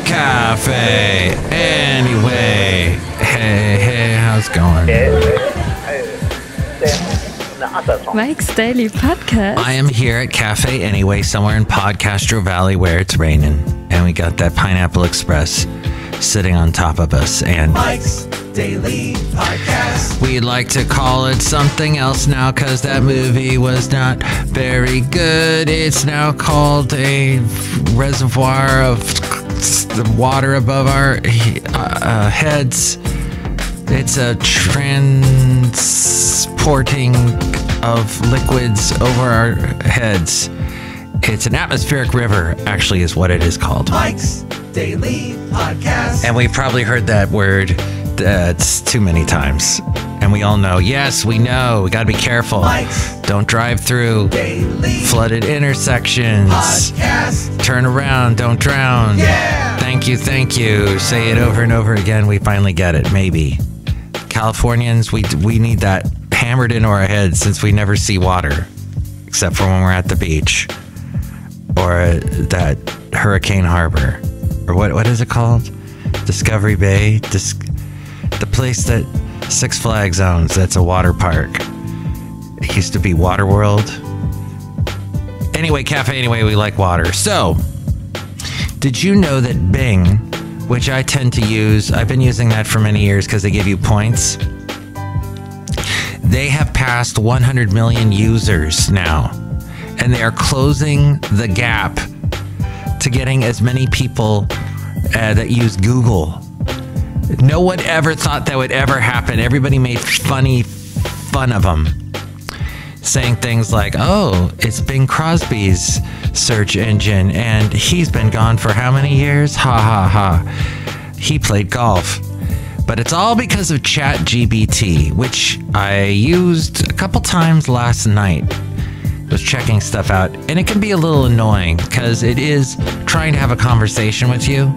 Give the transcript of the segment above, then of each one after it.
Cafe Anyway. Hey, how's it going? Mike's Daily Podcast. I am here at Cafe Anyway, somewhere in Podcastro Valley where it's raining. And we got that Pineapple Express sitting on top of us. And Mike's Daily Podcast. We'd like to call it something else now because that movie was not very good. It's now called a reservoir of the water above our heads. It's a transporting of liquids over our heads. It's an atmospheric river, actually, is what it is called. Mike's Daily Podcast. And we've probably heard that word too many times. And we all know, yes, we know, we got to be careful. Mike's Don't drive through Daily flooded intersections. Podcast. Turn around, don't drown. Yeah. Thank you. Say it over and over again. We finally get it, maybe. Californians, we need that hammered into our heads since we never see water, except for when we're at the beach or that Hurricane Harbor, or what is it called? Discovery Bay, the place that Six Flags owns. That's a water park. It used to be Water World. Anyway, Cafe Anyway, we like water. So, did you know that Bing, which I tend to use, I've been using that for many years because they give you points. They have passed 100 million users now, and they are closing the gap to getting as many people that use Google. No one ever thought that would ever happen. Everybody made fun of them, saying things like, oh, it's Bing Crosby's search engine, and he's been gone for how many years? Ha ha ha. He played golf. But it's all because of ChatGPT, which I used a couple times last night. Was checking stuff out, and it can be a little annoying because it is trying to have a conversation with you.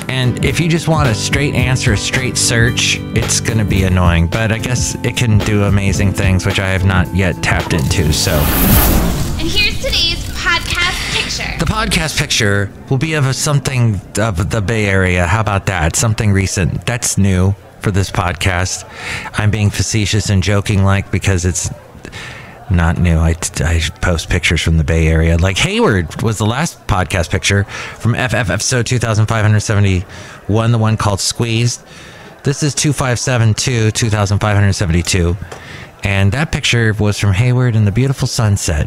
And if you just want a straight answer, a straight search, it's going to be annoying. But I guess it can do amazing things, which I have not yet tapped into. So, And here's today's podcast picture. the podcast picture will be of something of the Bay Area. How about that? Something recent. That's new for this podcast. I'm being facetious and joking because it's not new. I post pictures from the Bay Area. Like Hayward was the last podcast picture from episode 2571, the one called Squeezed. This is 2572, 2572. And that picture was from Hayward in the beautiful sunset,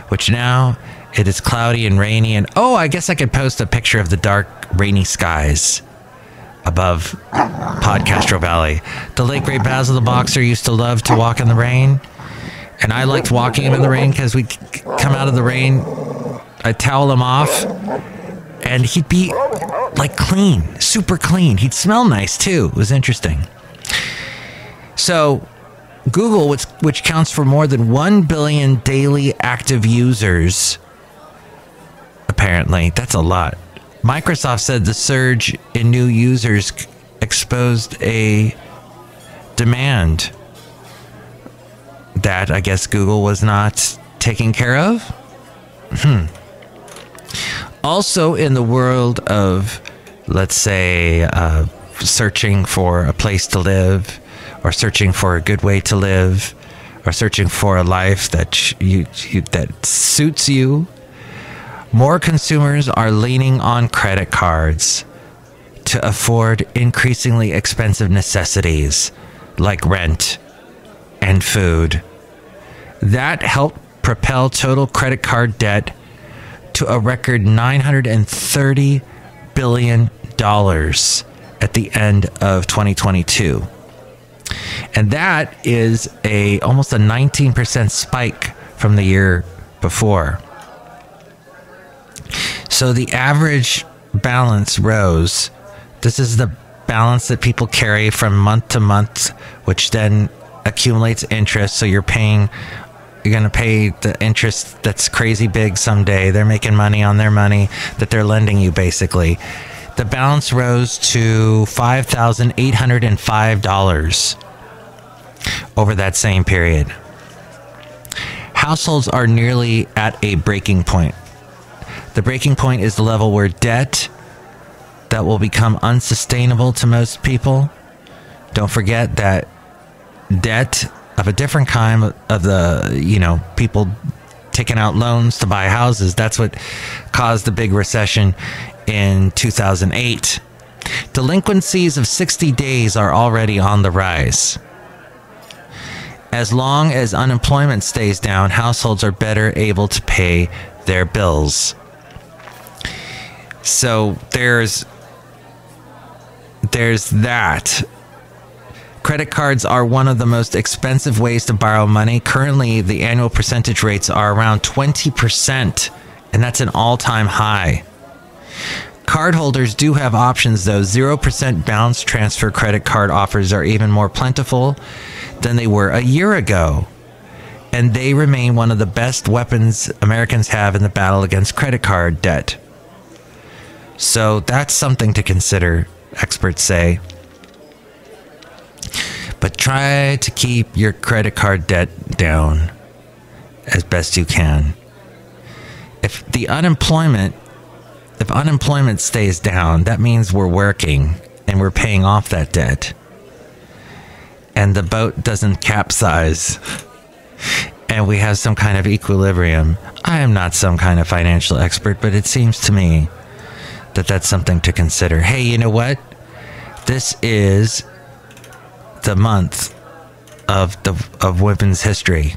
which now it is cloudy and rainy. And I guess I could post a picture of the dark, rainy skies above Podcastro Valley. The late great Basil the Boxer used to love to walk in the rain. And I liked walking him in the rain because we'd come out of the rain, I'd towel him off, and he'd be like clean, super clean. He'd smell nice too. It was interesting. So Google, which counts for more than 1 billion daily active users, apparently, that's a lot. Microsoft said the surge in new users exposed a demand that I guess Google was not taking care of. Also in the world of, let's say, searching for a place to live, or searching for a good way to live, or searching for a life that that suits you, more consumers are leaning on credit cards to afford increasingly expensive necessities like rent and food. That helped propel total credit card debt to a record $930 billion at the end of 2022. And that is almost a 19% spike from the year before. So the average balance rose. This is the balance that people carry from month to month, which then accumulates interest. So you're going to pay the interest that's crazy big someday. They're making money on their money that they're lending you, basically. The balance rose to $5,805 over that same period. Households are nearly at a breaking point. The breaking point is the level where debt that will become unsustainable to most people. Don't forget that debt of a different kind of the, people taking out loans to buy houses. That's what caused the big recession in 2008. Delinquencies of 60 days are already on the rise. As long as unemployment stays down, households are better able to pay their bills. So there's that. Credit cards are one of the most expensive ways to borrow money. Currently, the annual percentage rates are around 20%, and that's an all-time high. Cardholders do have options, though. 0% balance transfer credit card offers are even more plentiful than they were a year ago, and they remain one of the best weapons Americans have in the battle against credit card debt. So that's something to consider, experts say. But try to keep your credit card debt down as best you can. If unemployment stays down, that means we're working and we're paying off that debt. And the boat doesn't capsize. And we have some kind of equilibrium. I am not some kind of financial expert, but it seems to me that that's something to consider. Hey, you know what? This is the month of women's history.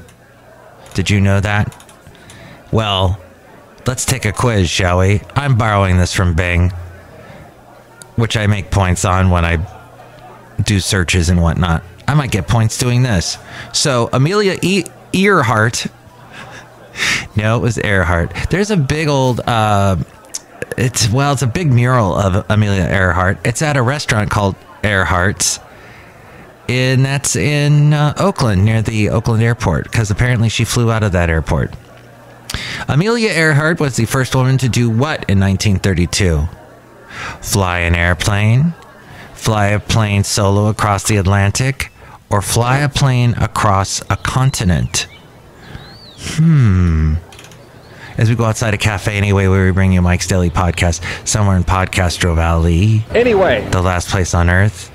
Did you know that? Well, let's take a quiz, shall we? I'm borrowing this from Bing, which I make points on when I do searches and whatnot. I might get points doing this. So, Amelia Earhart. No, it was Earhart. There's a big old, it's a big mural of Amelia Earhart. It's at a restaurant called Earhart's. And that's in Oakland, near the Oakland airport, because apparently she flew out of that airport. Amelia Earhart was the first woman to do what in 1932? Fly an airplane, fly a plane solo across the Atlantic, or fly a plane across a continent? As we go outside a cafe anyway, where we bring you Mike's Daily Podcast, somewhere in Podcastro Valley. Anyway, the last place on Earth.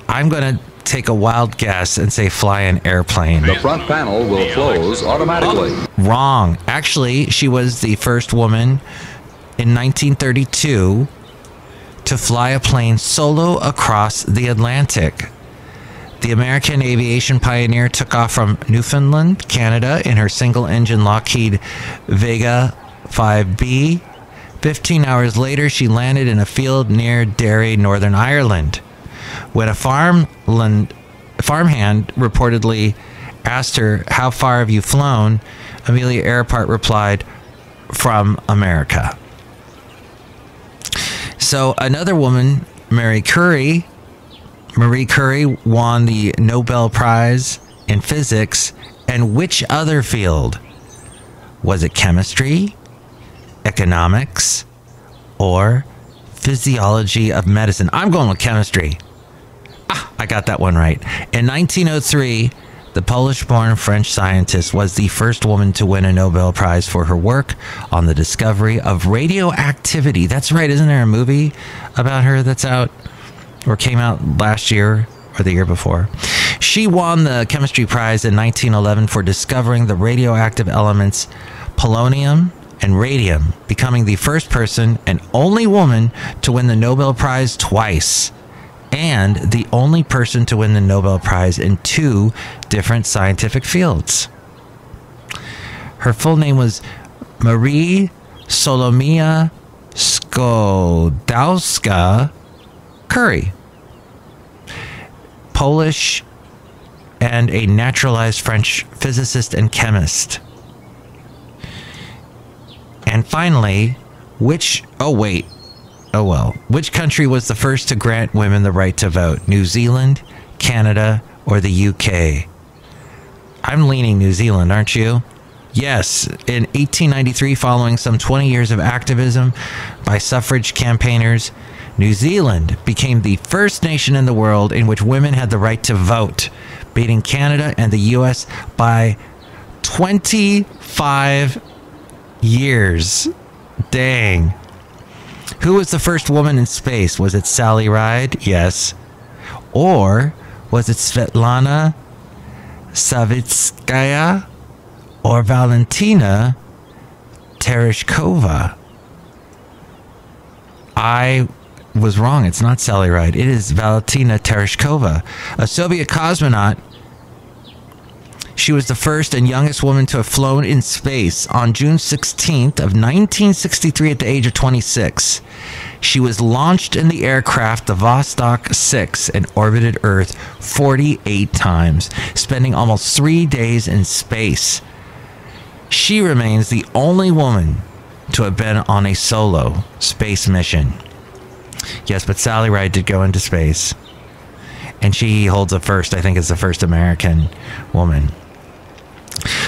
I'm going to take a wild guess and say fly an airplane. The front panel will close automatically. Oh, wrong. Actually, she was the first woman in 1932 to fly a plane solo across the Atlantic. The American aviation pioneer took off from Newfoundland, Canada, in her single-engine Lockheed Vega 5B. 15 hours later, she landed in a field near Derry, Northern Ireland. When a farmhand reportedly asked her, "How far have you flown?" Amelia Earhart replied, "From America." So another woman, Marie Curie won the Nobel Prize in Physics. And which other field? Was it chemistry, economics, or physiology of medicine? I'm going with chemistry. I got that one right. In 1903, the Polish-born French scientist was the first woman to win a Nobel Prize for her work on the discovery of radioactivity. That's right. Isn't there a movie about her that's out or came out last year or the year before? She won the chemistry prize in 1911 for discovering the radioactive elements polonium and radium, becoming the first person and only woman to win the Nobel Prize twice, and the only person to win the Nobel Prize in 2 different scientific fields. Her full name was Marie Solomia Skłodowska Curie, Polish and a naturalized French physicist and chemist. And finally, which country was the first to grant women the right to vote? New Zealand, Canada, or the UK? I'm leaning New Zealand, aren't you? Yes, in 1893, following some 20 years of activism by suffrage campaigners, New Zealand became the first nation in the world in which women had the right to vote, beating Canada and the US by 25 years. Dang. Who was the first woman in space? Was it Sally Ride? Yes. Or was it Svetlana Savitskaya or Valentina Tereshkova? I was wrong. It's not Sally Ride. It is Valentina Tereshkova, a Soviet cosmonaut. She was the first and youngest woman to have flown in space on June 16th of 1963 at the age of 26. She was launched in the aircraft, the Vostok 6, and orbited Earth 48 times, spending almost 3 days in space. She remains the only woman to have been on a solo space mission. Yes, but Sally Ride did go into space. And she holds a first, I think is the first American woman.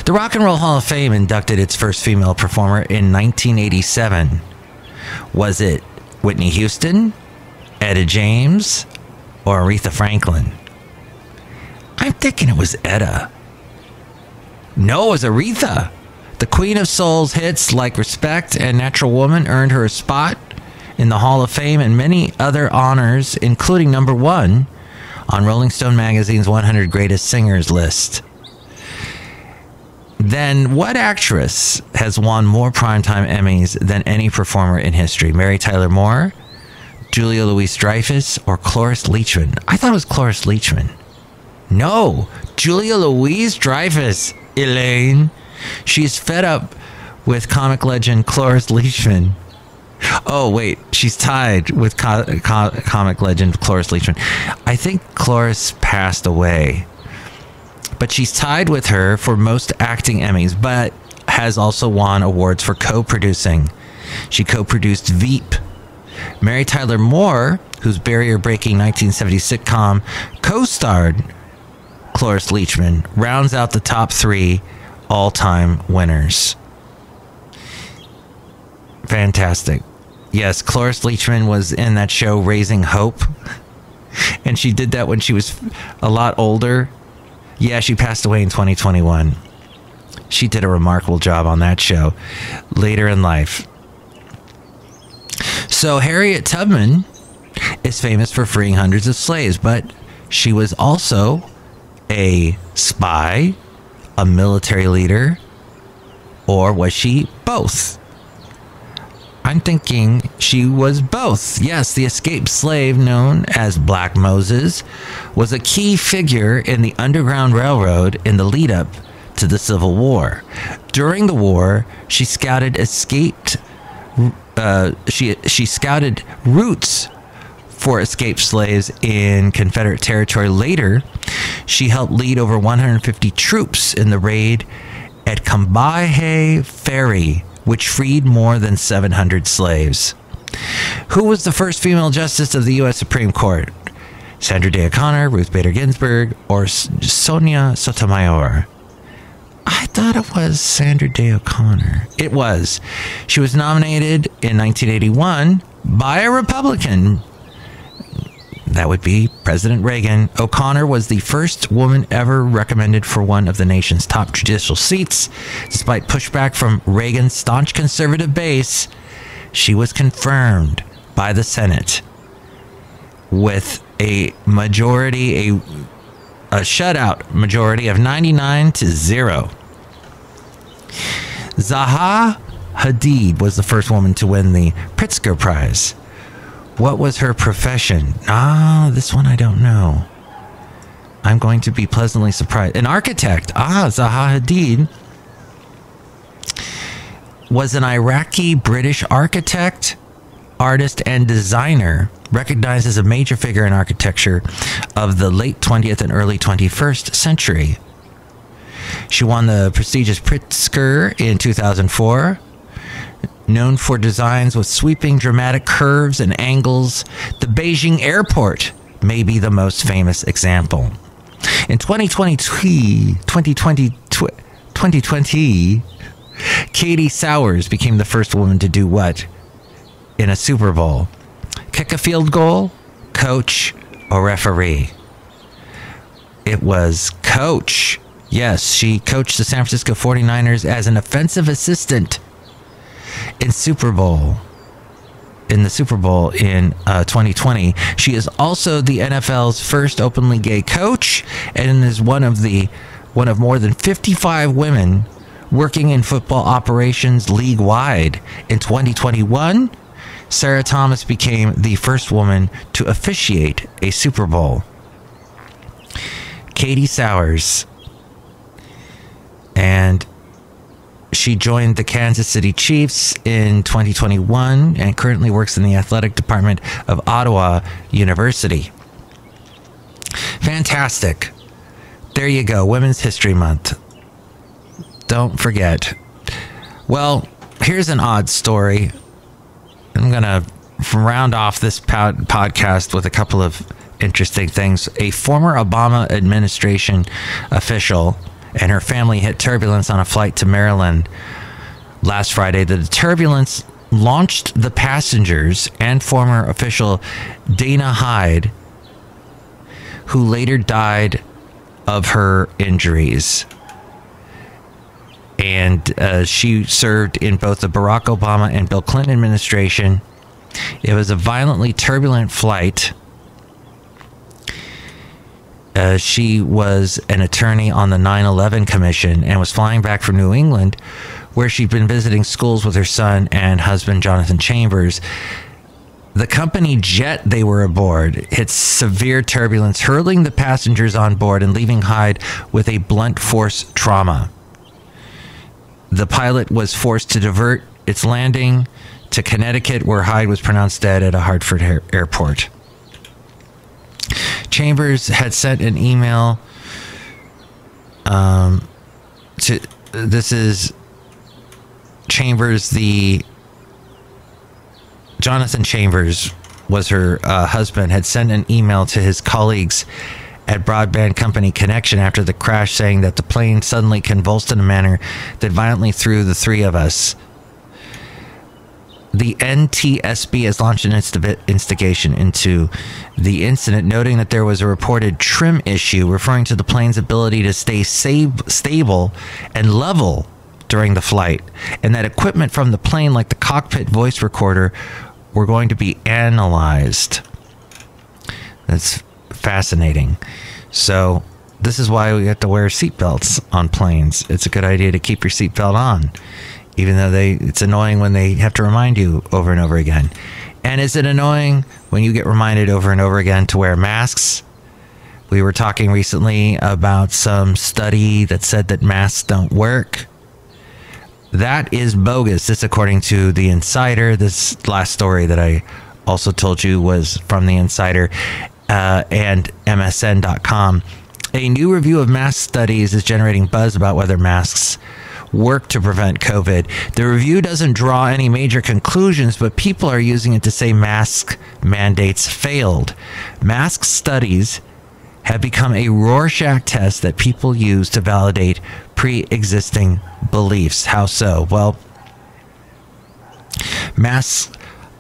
The Rock and Roll Hall of Fame inducted its first female performer in 1987. Was it Whitney Houston, Etta James, or Aretha Franklin? I'm thinking it was Etta. No, it was Aretha. The Queen of Soul's hits like Respect and Natural Woman earned her a spot in the Hall of Fame and many other honors, including number 1 on Rolling Stone magazine's 100 Greatest Singers list. Then what actress has won more primetime Emmys than any performer in history? Mary Tyler Moore, Julia Louis-Dreyfus, or Cloris Leachman? I thought it was Cloris Leachman. No, Julia Louis-Dreyfus, Elaine. She's fed up with comic legend Cloris Leachman. Oh, wait, she's tied with comic legend Cloris Leachman. I think Cloris passed away. But she's tied with her for most acting Emmys, but has also won awards for co-producing. She co-produced Veep. Mary Tyler Moore, whose barrier-breaking 1970 sitcom co-starred Cloris Leachman, rounds out the top 3 all-time winners. Fantastic. Yes, Cloris Leachman was in that show Raising Hope. And she did that when she was a lot older. Yeah, she passed away in 2021. She did a remarkable job on that show later in life. So Harriet Tubman is famous for freeing hundreds of slaves, but she was also a spy, a military leader, or was she both? I'm thinking she was both. Yes, the escaped slave known as Black Moses was a key figure in the Underground Railroad in the lead up to the Civil War. During the war, she scouted she scouted routes for escaped slaves in Confederate territory. Later, she helped lead over 150 troops in the raid at Combahee Ferry, which freed more than 700 slaves. Who was the first female justice of the U.S. Supreme Court? Sandra Day O'Connor, Ruth Bader Ginsburg, or Sonia Sotomayor? I thought it was Sandra Day O'Connor. It was. She was nominated in 1981 by a Republican. That would be President Reagan. O'Connor was the first woman ever recommended for one of the nation's top judicial seats. Despite pushback from Reagan's staunch conservative base, she was confirmed by the Senate with a majority, a shutout majority of 99-0. Zaha Hadid was the first woman to win the Pritzker Prize. What was her profession? This one I don't know. I'm going to be pleasantly surprised. An architect. Zaha Hadid was an Iraqi-British architect, artist, and designer, recognized as a major figure in architecture of the late 20th and early 21st century. She won the prestigious Pritzker in 2004. Known for designs with sweeping dramatic curves and angles, the Beijing airport may be the most famous example. In 2020, Katie Sowers became the first woman to do what in a Super Bowl? Kick a field goal, coach, or referee? It was coach. Yes, she coached the San Francisco 49ers as an offensive assistant in Super Bowl in the Super Bowl in 2020. She is also the NFL's first openly gay coach and is one of more than 55 women working in football operations league-wide. In 2021, Sarah Thomas became the first woman to officiate a Super Bowl. Katie Sowers. And she joined the Kansas City Chiefs in 2021 and currently works in the athletic department of Ottawa University. Fantastic. There you go. Women's History Month. Don't forget. Well, here's an odd story. I'm going to round off this podcast with a couple of interesting things. A former Obama administration official and her family hit turbulence on a flight to Maryland last Friday. The turbulence launched the passengers and former official Dana Hyde, who later died of her injuries. And she served in both the Barack Obama and Bill Clinton administration. It was a violently turbulent flight. She was an attorney on the 9/11 Commission and was flying back from New England, where she'd been visiting schools with her son and husband, Jonathan Chambers. The company jet they were aboard hit severe turbulence, hurling the passengers on board and leaving Hyde with a blunt force trauma. The pilot was forced to divert its landing to Connecticut, where Hyde was pronounced dead at a Hartford airport. Chambers had sent an email to, this is Chambers, Jonathan Chambers was her husband, had sent an email to his colleagues at broadband company Connection after the crash, saying that the plane suddenly convulsed in a manner that violently threw the three of us. The NTSB has launched an investigation into the incident, noting that there was a reported trim issue, referring to the plane's ability to stay stable and level during the flight, and that equipment from the plane, like the cockpit voice recorder, were going to be analyzed. That's fascinating. So this is why we have to wear seatbelts on planes. It's a good idea to keep your seatbelt on, even though it's annoying when they have to remind you over and over again. And is it annoying when you get reminded over and over again to wear masks? We were talking recently about some study that said that masks don't work. That is bogus. This, according to The Insider. This last story that I also told you was from The Insider and MSN.com. A new review of mask studies is generating buzz about whether masks work to prevent COVID. The review doesn't draw any major conclusions, but people are using it to say mask mandates failed. Mask studies have become a Rorschach test that people use to validate pre-existing beliefs. How so? Well, masks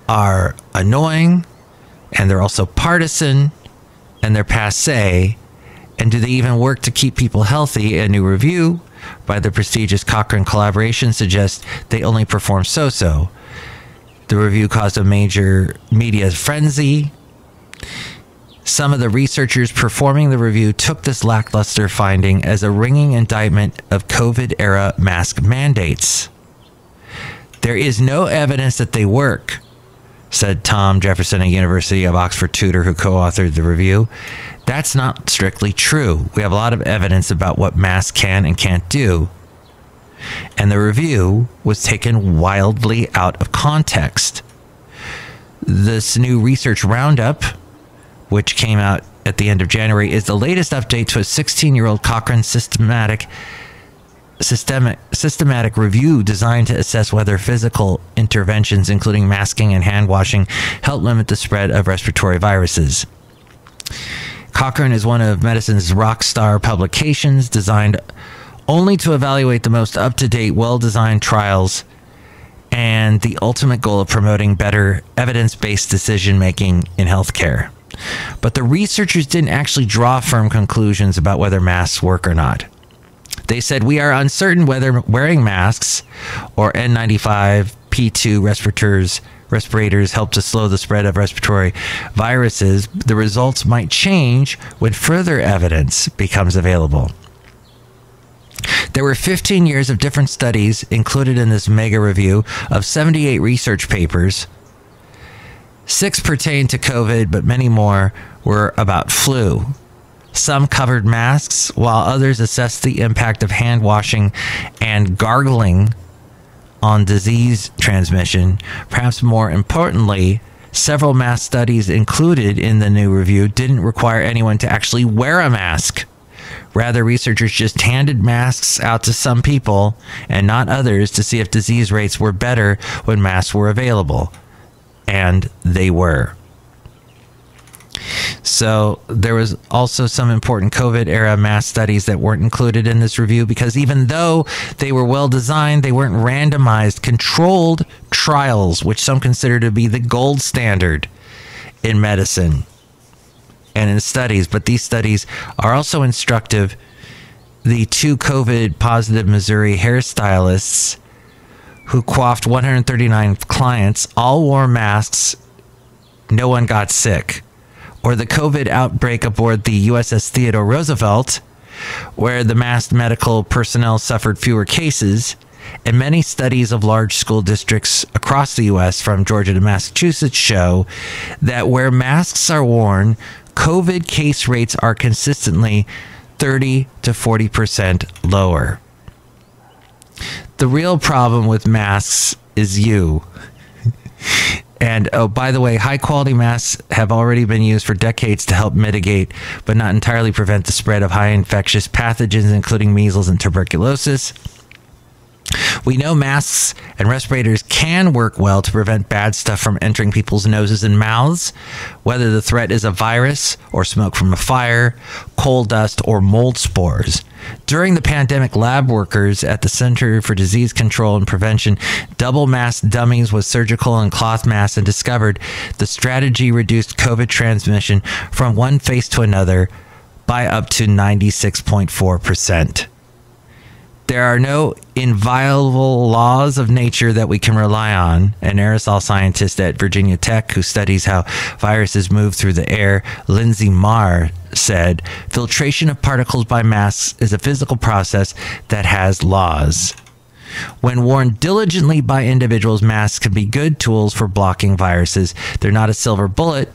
are annoying, and they're also partisan, and they're passé. And do they even work to keep people healthy? A new review by the prestigious Cochrane Collaboration suggests they only perform so-so. The review caused a major media frenzy. Some of the researchers performing the review took this lackluster finding as a ringing indictment of COVID-era mask mandates. There is no evidence that they work, said Tom Jefferson, a University of Oxford tutor who co-authored the review. That's not strictly true. We have a lot of evidence about what masks can and can't do. And the review was taken wildly out of context. This new research roundup, which came out at the end of January, is the latest update to a 16-year-old Cochrane systematic review designed to assess whether physical interventions, including masking and hand washing, help limit the spread of respiratory viruses. Cochrane is one of medicine's rock star publications, designed only to evaluate the most up-to-date, well-designed trials and the ultimate goal of promoting better evidence-based decision-making in healthcare. But the researchers didn't actually draw firm conclusions about whether masks work or not. They said, we are uncertain whether wearing masks or N95, P2 respirators help to slow the spread of respiratory viruses, the results might change when further evidence becomes available. There were 15 years of different studies included in this mega review of 78 research papers. 6 pertained to COVID, but many more were about flu. Some covered masks, while others assessed the impact of hand washing and gargling on disease transmission. Perhaps more importantly, several mask studies included in the new review didn't require anyone to actually wear a mask. Rather, researchers just handed masks out to some people and not others to see if disease rates were better when masks were available. And they were. So there was also some important COVID-era mask studies that weren't included in this review because even though they were well designed, they weren't randomized, controlled trials, which some consider to be the gold standard in medicine and in studies. But these studies are also instructive. The 2 COVID-positive Missouri hairstylists who coiffed 139 clients all wore masks. No one got sick. Or the COVID outbreak aboard the USS Theodore Roosevelt, where the masked medical personnel suffered fewer cases, and many studies of large school districts across the U.S. from Georgia to Massachusetts show that where masks are worn, COVID case rates are consistently 30 to 40% lower. The real problem with masks is you. And, oh, by the way, high-quality masks have already been used for decades to help mitigate, but not entirely prevent the spread of high infectious pathogens, including measles and tuberculosis. We know masks and respirators can work well to prevent bad stuff from entering people's noses and mouths, whether the threat is a virus or smoke from a fire, coal dust, or mold spores. During the pandemic, lab workers at the Center for Disease Control and Prevention double-masked dummies with surgical and cloth masks and discovered the strategy reduced COVID transmission from one face to another by up to 96.4%. There are no inviolable laws of nature that we can rely on. An aerosol scientist at Virginia Tech who studies how viruses move through the air, Lindsay Marr, said, filtration of particles by masks is a physical process that has laws. When worn diligently by individuals, masks can be good tools for blocking viruses. They're not a silver bullet.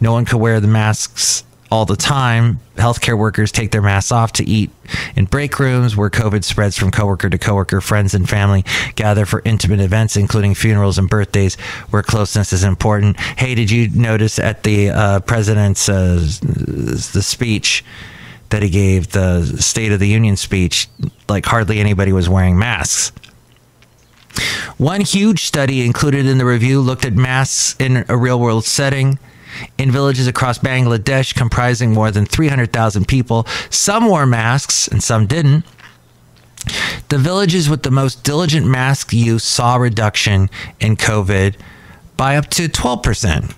No one can wear the masks all the time. Healthcare workers take their masks off to eat in break rooms where COVID spreads from coworker to coworker. Friends and family gather for intimate events, including funerals and birthdays, where closeness is important. Hey, did you notice at the president's the speech that he gave, the State of the Union speech, like hardly anybody was wearing masks? One huge study included in the review looked at masks in a real-world setting. In villages across Bangladesh comprising more than 300,000 people, some wore masks and some didn't. The villages with the most diligent mask use saw a reduction in COVID by up to 12%.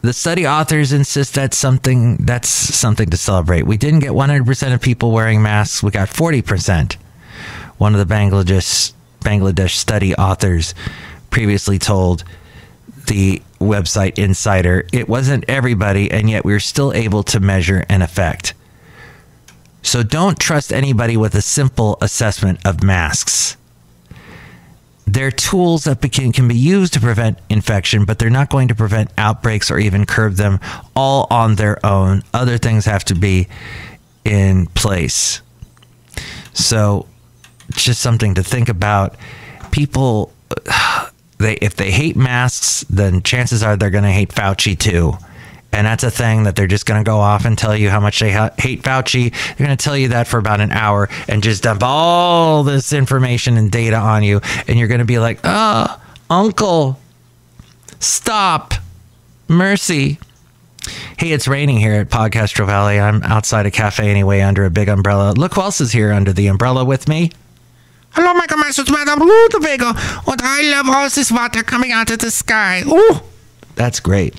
The study authors insist that's something to celebrate. We didn't get 100% of people wearing masks. We got 40%. One of the Bangladesh study authors previously told the website Insider, it wasn't everybody, and yet we were still able to measure an effect. So don't trust anybody with a simple assessment of masks. They're tools that can be used to prevent infection, but they're not going to prevent outbreaks or even curb them all on their own. Other things have to be in place. So just something to think about. People, if they hate masks, then chances are they're going to hate Fauci too. And that's a thing that they're just going to go off and tell you how much they hate Fauci. They're going to tell you that for about an hour and just dump all this information and data on you. And you're going to be like, oh, uncle, stop. Mercy. Hey, it's raining here at Podcastro Valley. I'm outside a cafe anyway under a big umbrella. Look who else is here under the umbrella with me. Hello, my commander, it's Madame Rootabega, and I love all this water coming out of the sky. Ooh, that's great.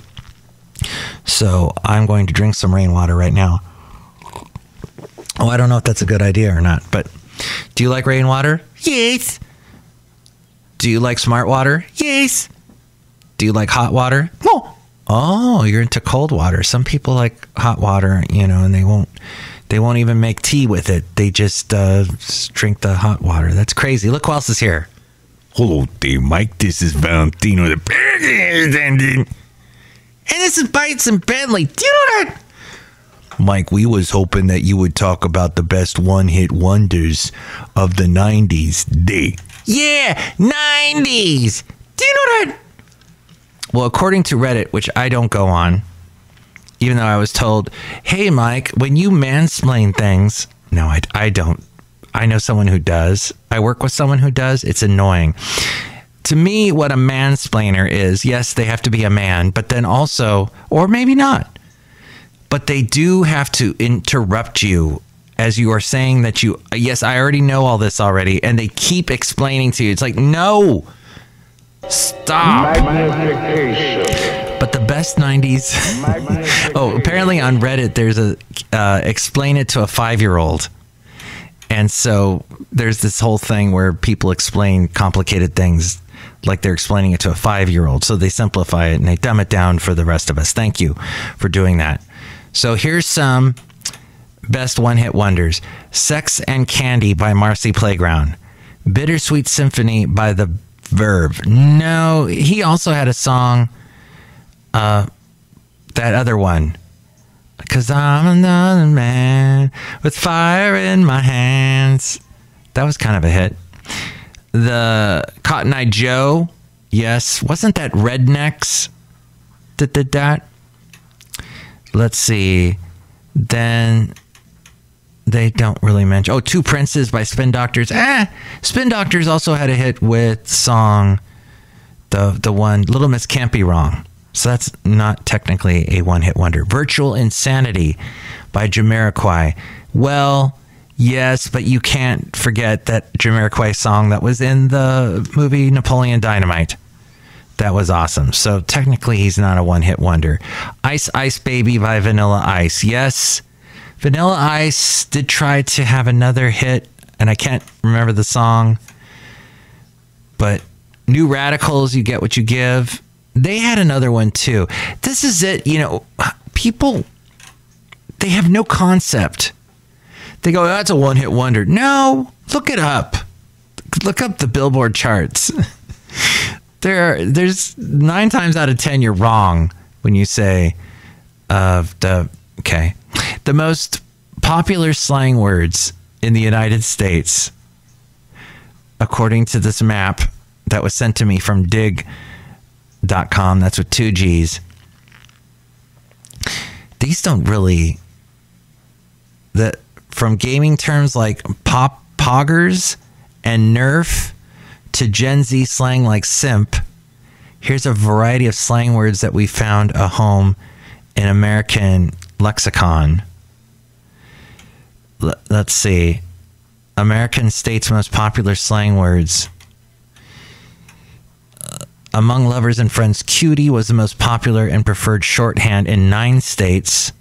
So I'm going to drink some rainwater right now. Oh, I don't know if that's a good idea or not, but do you like rainwater? Yes. Do you like smart water? Yes. Do you like hot water? Oh, you're into cold water. Some people like hot water, and they won't even make tea with it. They just drink the hot water. That's crazy. Look who else is here. Hello there, Mike. This is Valentino, the president. And this is Bison Bentley. Do you know that? Mike, we was hoping that you would talk about the best one-hit wonders of the 90s. Yeah, 90s. Do you know that? Well, according to Reddit, which I don't go on, even though I was told, hey, Mike, when you mansplain things, no, I don't. I know someone who does. I work with someone who does. It's annoying. To me, what a mansplainer is, yes, they have to be a man, but then also, or maybe not, but they do have to interrupt you as you are saying that yes, I already know all this already, and they keep explaining to you. It's like, no, stop. But the best 90s. Oh, apparently on Reddit, there's a explain it to a 5-year-old. And so there's this whole thing where people explain complicated things like they're explaining it to a 5-year-old. So they simplify it and they dumb it down for the rest of us. Thank you for doing that. So here's some best one-hit wonders. Sex and Candy by Marcy Playground. Bittersweet Symphony by The Verve. No, he also had a song, that other one. 'Cause I'm another man with fire in my hands. That was kind of a hit. The Cotton Eye Joe. Yes. Wasn't that Rednecks that did that? Let's see. Then they don't really mention. Oh, Two Princes by Spin Doctors. Spin Doctors also had a hit with song, the one, Little Miss Can't Be Wrong. So that's not technically a one-hit wonder. Virtual Insanity by Jamiroquai. Well, yes, but you can't forget that Jamiroquai song that was in the movie Napoleon Dynamite. That was awesome. So technically he's not a one-hit wonder. Ice Ice Baby by Vanilla Ice. Yes, Vanilla Ice did try to have another hit, and I can't remember the song. But New Radicals, You Get What You Give. They had another one too. This is it. People, they have no concept. They go, that's a one-hit wonder. No, look it up. Look up the Billboard charts. There's 9 times out of 10 you're wrong when you say the most popular slang words in the United States, according to this map that was sent to me from dig.com, that's with 2 G's. These don't really, from gaming terms like poggers and nerf to Gen Z slang like simp, here's a variety of slang words that we found a home in American lexicon. Let's see. American states' most popular slang words. Among lovers and friends, cutie was the most popular and preferred shorthand in 9 states.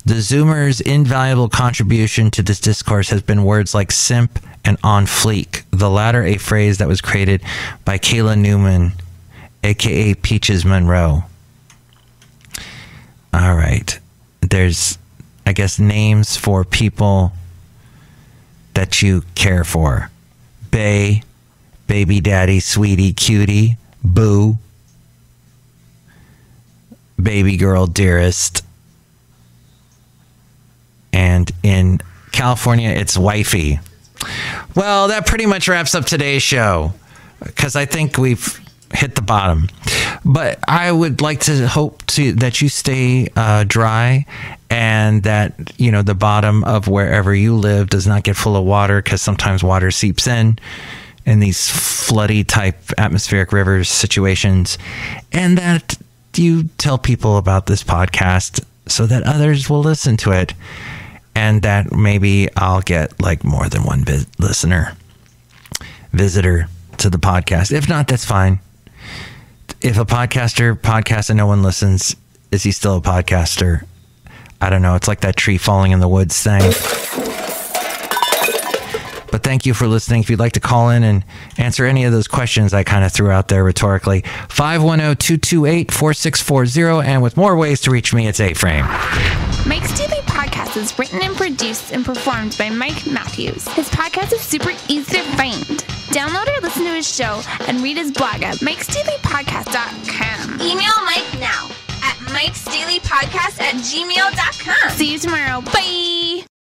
The Zoomers' invaluable contribution to this discourse has been words like simp and on fleek, the latter a phrase that was created by Kayla Newman, aka Peaches Monroe. All right. There's, I guess, names for people that you care for. Bae, baby daddy, sweetie, cutie, boo, baby girl, dearest. And in California, it's wifey. Well, that pretty much wraps up today's show, because I think we've hit the bottom. But I would like to hope that you stay dry, and that, the bottom of wherever you live does not get full of water, because sometimes water seeps in these floody type atmospheric rivers situations, and that you tell people about this podcast so that others will listen to it, and that maybe I'll get more than one visitor to the podcast. If not, that's fine. If a podcaster podcasts and no one listens, is he still a podcaster? I don't know. It's like that tree falling in the woods thing. But thank you for listening. If you'd like to call in and answer any of those questions I kind of threw out there rhetorically, 510-228-4640. And with more ways to reach me, it's A-Frame. Mike's Daily Podcast is written and produced and performed by Mike Matthews. His podcast is super easy to find. Download or listen to his show and read his blog at mikesdailypodcast.com. Email Mike now at mikesdailypodcast@gmail.com. See you tomorrow. Bye!